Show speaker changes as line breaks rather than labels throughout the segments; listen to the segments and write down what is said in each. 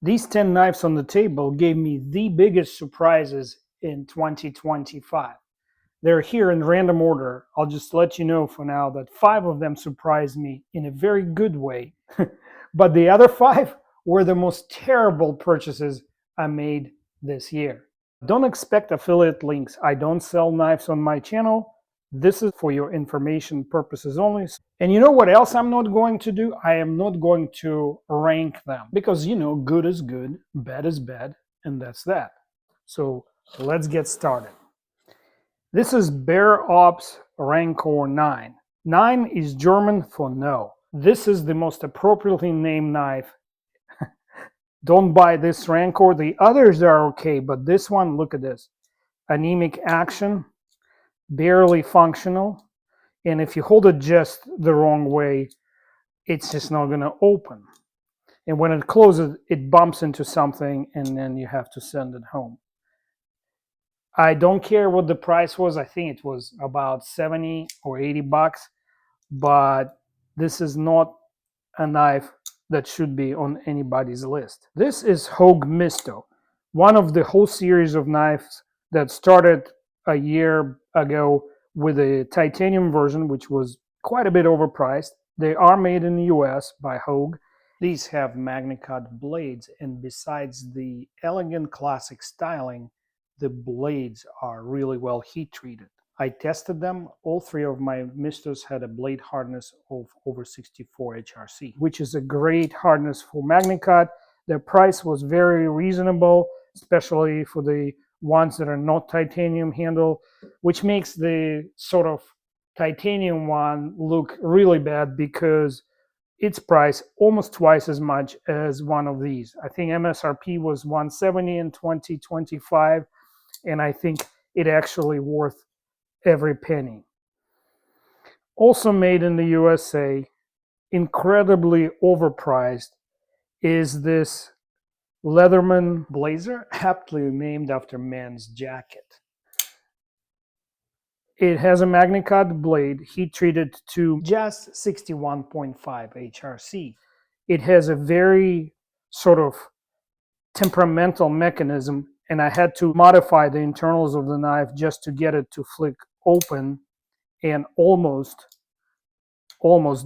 These 10 knives on the table gave me the biggest surprises in 2025. They're here in random order. I'll just let you know for now that 5 of them surprised me in a very good way. But the other 5 were the most terrible purchases I made this year. Don't expect affiliate links. I don't sell knives on my channel. This is for your information purposes only. And you know what else I'm not going to do? I am not going to rank them because, good is good, bad is bad, and that's that. So let's get started. This is Boker Ops Rancor IX. 9 is German for no. This is the most appropriately named knife. Don't buy this Rancor. The others are okay, but this one, look at this. Anemic action, barely functional, and if you hold it just the wrong way, it's just not going to open. And when it closes, it bumps into something, and then you have to send it home. I don't care what the price was. I think it was about 70 or 80 bucks, but this is not a knife that should be on anybody's list. This is Hogue Mysto, one of the whole series of knives that started a year ago with a titanium version, which was quite a bit overpriced. They are made in the US by Hogue. These have MagnaCut blades, and besides the elegant classic styling, the blades are really well heat treated. I tested them. All 3 of my Mistos had a blade hardness of over 64 HRC, which is a great hardness for MagnaCut. Their price was very reasonable, especially for the ones that are not titanium handle, which makes the sort of titanium one look really bad because its price almost twice as much as one of these. I think MSRP was $170 in 2025, and I think it actually worth every penny. Also made in the USA, incredibly overpriced, is this Leatherman Blazer, aptly named after man's jacket. It has a MagnaCut blade, heat treated to just 61.5 HRC. It has a very sort of temperamental mechanism, and I had to modify the internals of the knife just to get it to flick open and almost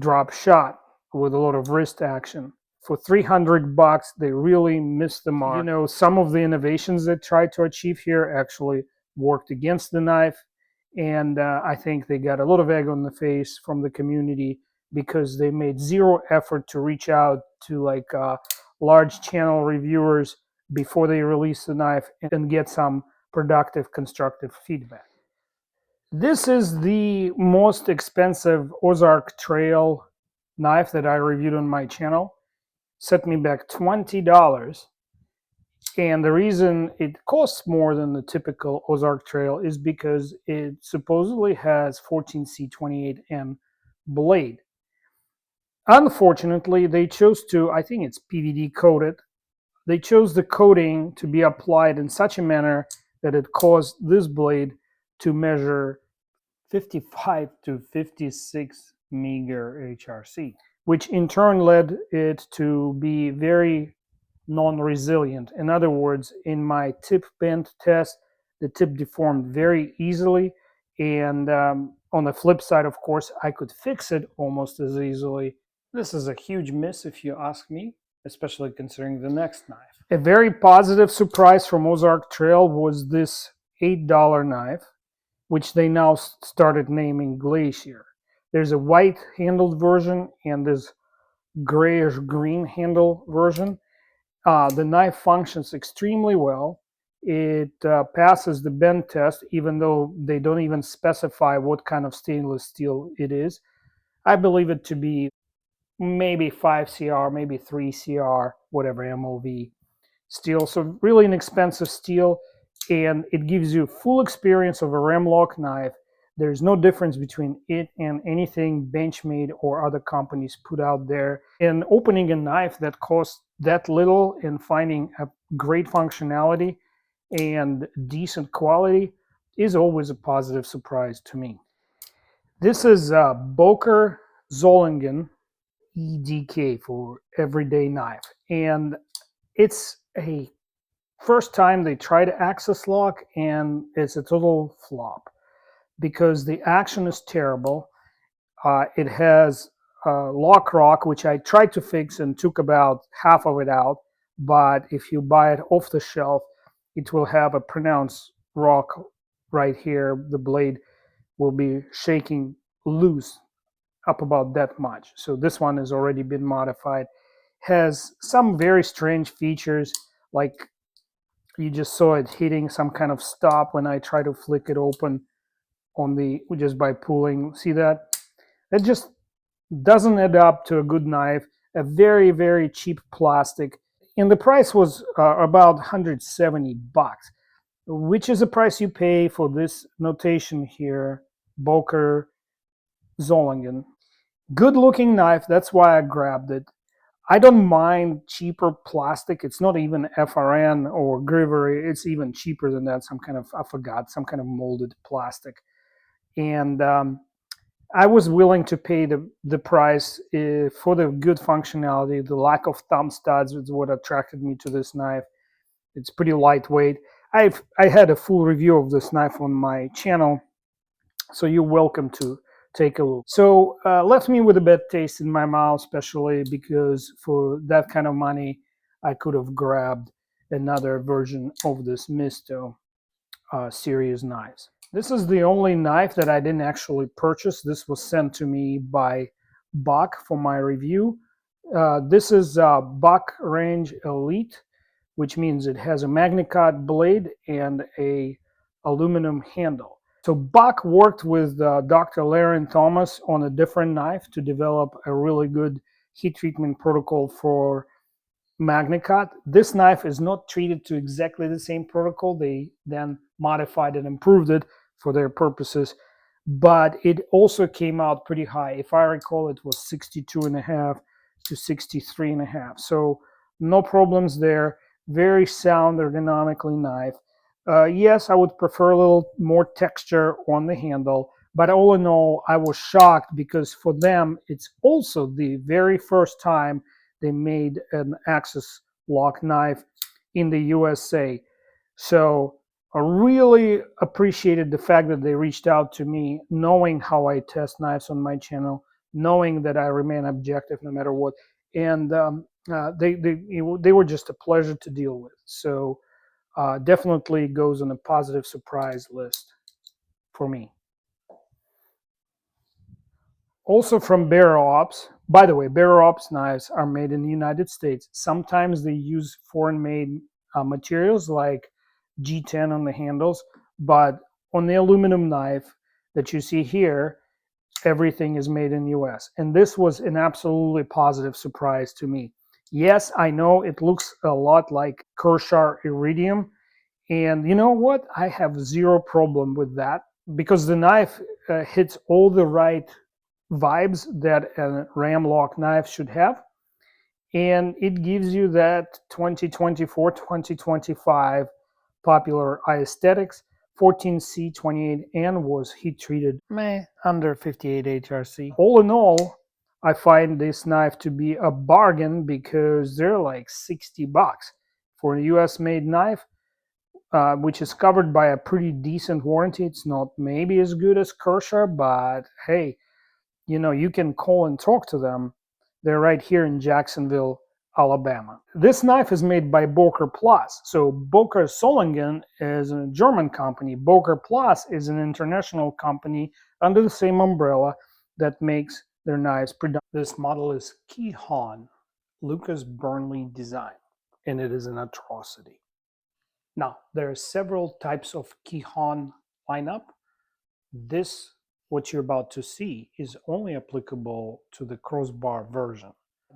drop shot with a lot of wrist action. For 300 bucks, they really missed the mark. Some of the innovations they tried to achieve here actually worked against the knife, and I think they got a lot of egg on the face from the community because they made zero effort to reach out to large channel reviewers before they release the knife and get some productive, constructive feedback. This is the most expensive Ozark Trail knife that I reviewed on my channel. Set me back $20. And the reason it costs more than the typical Ozark Trail is because it supposedly has 14C28M blade. Unfortunately, they chose to, I think it's PVD coated, they chose the coating to be applied in such a manner that it caused this blade to measure 55 to 56 meager HRC, which in turn led it to be very non-resilient. In other words, in my tip bend test, the tip deformed very easily, and on the flip side, of course, I could fix it almost as easily. This is a huge miss if you ask me, especially considering the next knife. A very positive surprise from Ozark Trail was this $8 knife, which they now started naming Glacier. There's a white handled version and this grayish green handle version. The knife functions extremely well. It passes the bend test, even though they don't even specify what kind of stainless steel it is. I believe it to be maybe 5CR, maybe 3CR, whatever MOV steel. So really inexpensive steel, and it gives you full experience of a Remlock knife. There's no difference between it and anything Benchmade or other companies put out there. And opening a knife that costs that little and finding a great functionality and decent quality is always a positive surprise to me. This is Boker EDK for everyday knife. And It's a first time they tried access lock, and it's a total flop because the action is terrible. It has lock rock, which I tried to fix and took about half of it out. But if you buy it off the shelf, it will have a pronounced rock right here. The blade will be shaking loose up about that much. So this one has already been modified. Has some very strange features, like you just saw it hitting some kind of stop when I try to flick it open on the just by pulling. See that? It just doesn't add up to a good knife. A very, very cheap plastic, and the price was about 170 bucks, which is the price you pay for this notation here, Boker Zollingen. Good looking knife, that's why I grabbed it. I don't mind cheaper plastic. It's not even FRN or Grivery. It's even cheaper than that. Some kind of, I forgot, some kind of molded plastic. And I was willing to pay the price for the good functionality. The lack of thumb studs is what attracted me to this knife. It's pretty lightweight. I had a full review of this knife on my channel, so you're welcome to take a look. So left me with a bad taste in my mouth, especially because for that kind of money, I could have grabbed another version of this Misto series knives. This is the only knife that I didn't actually purchase. This was sent to me by Buck for my review. This is Buck Range Elite, which means it has a MagnaCut blade and a aluminum handle. So Buck worked with Dr. Laren Thomas on a different knife to develop a really good heat treatment protocol for MagnaCut. This knife is not treated to exactly the same protocol. They then modified and improved it for their purposes, but it also came out pretty high. If I recall, it was 62.5 to 63.5. So no problems there. Very sound ergonomically knife. Yes, I would prefer a little more texture on the handle, but all in all, I was shocked because for them, it's also the very first time they made an axis lock knife in the USA. So I really appreciated the fact that they reached out to me, knowing how I test knives on my channel, knowing that I remain objective no matter what. And they were just a pleasure to deal with. So definitely goes on a positive surprise list for me. Also from Bear Ops. By the way, Bear Ops knives are made in the United States. Sometimes they use foreign-made materials like G10 on the handles, but on the aluminum knife that you see here, everything is made in the US. And this was an absolutely positive surprise to me. Yes, I know it looks a lot like Kershaw Iridium, and you know what? I have zero problem with that because the knife hits all the right vibes that a ram lock knife should have, and it gives you that 2024-2025 popular aesthetics. 14C28N was heat treated under 58 HRC. All in all, I find this knife to be a bargain because they're like 60 bucks for a US made knife, which is covered by a pretty decent warranty. It's not maybe as good as Kershaw, but hey, you know, you can call and talk to them. They're right here in Jacksonville, Alabama. This knife is made by Boker Plus. So Boker Zollingen is a German company. Boker Plus is an international company under the same umbrella that makes their knives predominantly. This model is Kihon, Lucas Burnley design, and it is an atrocity. Now, there are several types of Kihon lineup. This, what you're about to see, is only applicable to the crossbar version.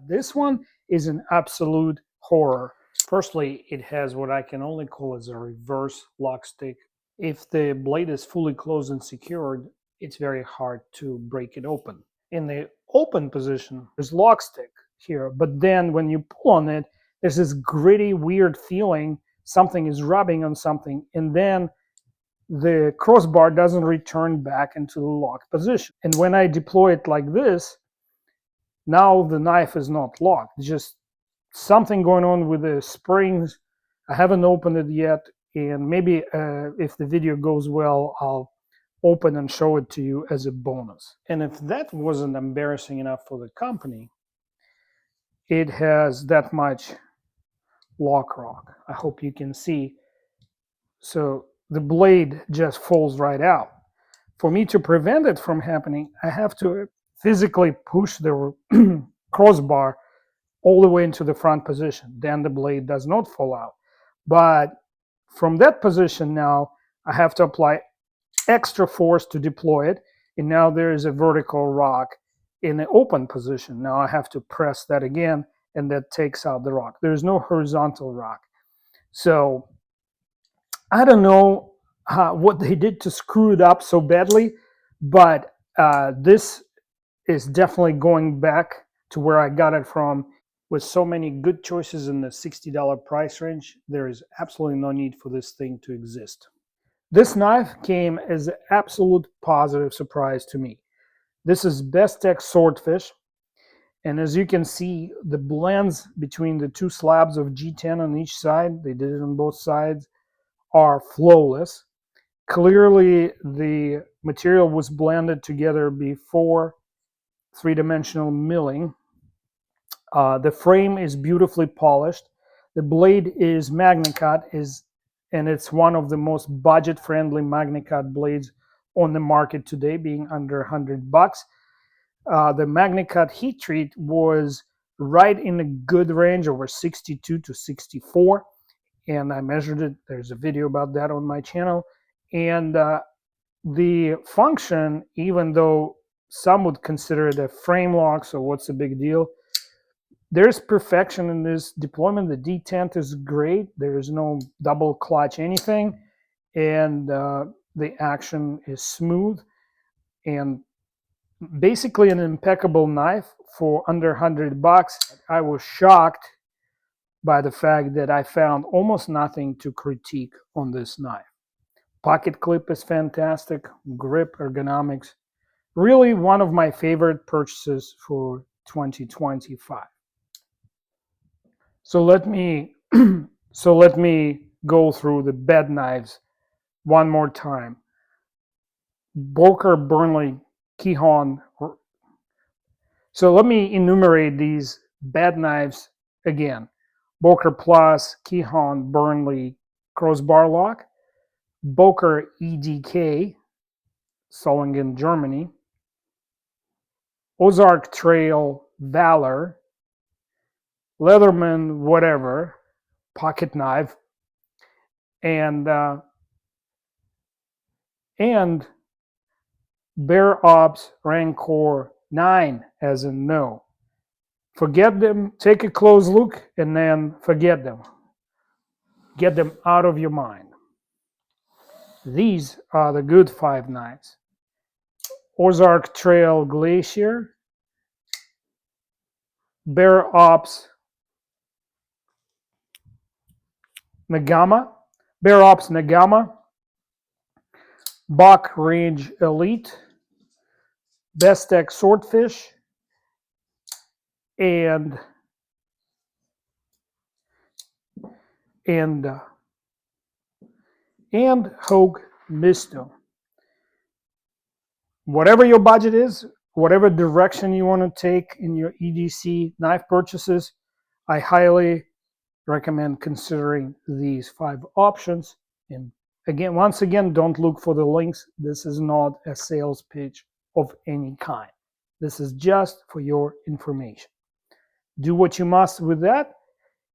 This one is an absolute horror. Firstly, it has what I can only call as a reverse lock stick. If the blade is fully closed and secured, it's very hard to break it open. In the open position, there's lock stick here, but then when you pull on it, there's this gritty, weird feeling. Something is rubbing on something, and then the crossbar doesn't return back into the locked position. And when I deploy it like this, now the knife is not locked. It just something going on with the springs. I haven't opened it yet, and maybe if the video goes well, I'll open and show it to you as a bonus. And if that wasn't embarrassing enough for the company, it has that much lock rock. I hope you can see. So the blade just falls right out. For me to prevent it from happening, I have to physically push the crossbar all the way into the front position. Then the blade does not fall out. But from that position now, I have to apply extra force to deploy it. And now there is a vertical rock in the open position. Now I have to press that again, and that takes out the rock. There's no horizontal rock. So I don't know what they did to screw it up so badly, but this is definitely going back to where I got it from. With so many good choices in the $60 price range, there is absolutely no need for this thing to exist. This knife came as an absolute positive surprise to me. This is Bestech Swordfish, and as you can see, the blends between the two slabs of G10 on each side, they did it on both sides, are flawless. Clearly, the material was blended together before three-dimensional milling. The frame is beautifully polished. The blade is MagnaCut, and it's one of the most budget-friendly MagnaCut blades on the market today, being under $100. The MagnaCut heat treat was right in a good range, over 62 to 64, and I measured it. There's a video about that on my channel. And the function, even though some would consider it a frame lock, so what's the big deal? There's perfection in this deployment. The detent is great. There is no double clutch anything, and the action is smooth, and basically an impeccable knife for under $100. I was shocked by the fact that I found almost nothing to critique on this knife. Pocket clip is fantastic, grip, ergonomics. Really one of my favorite purchases for 2025. So let me go through the bed knives one more time. Boker Kihon. So let me enumerate these bed knives again. Boker Plus Kihon Burnley crossbar lock. Boker EDK, Solingen, Germany. Ozark Trail Valor. Leatherman whatever, pocket knife. And Ops Rancor IX, as in no. Forget them, take a close look, and then forget them. Get them out of your mind. These are the good 5 knives. Ozark Trail Glacier, Ops Nagama, Ops Nagama, Bach Range Elite, Bestech Swordfish, and Hogue Misto. Whatever your budget is, whatever direction you want to take in your EDC knife purchases, I highly recommend considering these 5 options. And again, once again, don't look for the links. This is not a sales pitch of any kind. This is just for your information. Do what you must with that.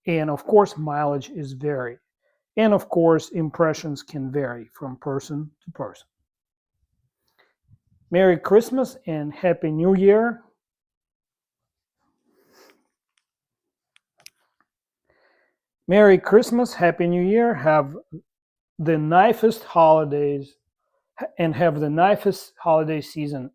And of course, mileage is varied. And of course, impressions can vary from person to person. Merry Christmas and Happy New Year. Merry Christmas, Happy New Year. Have the nicest holidays and have the nicest holiday season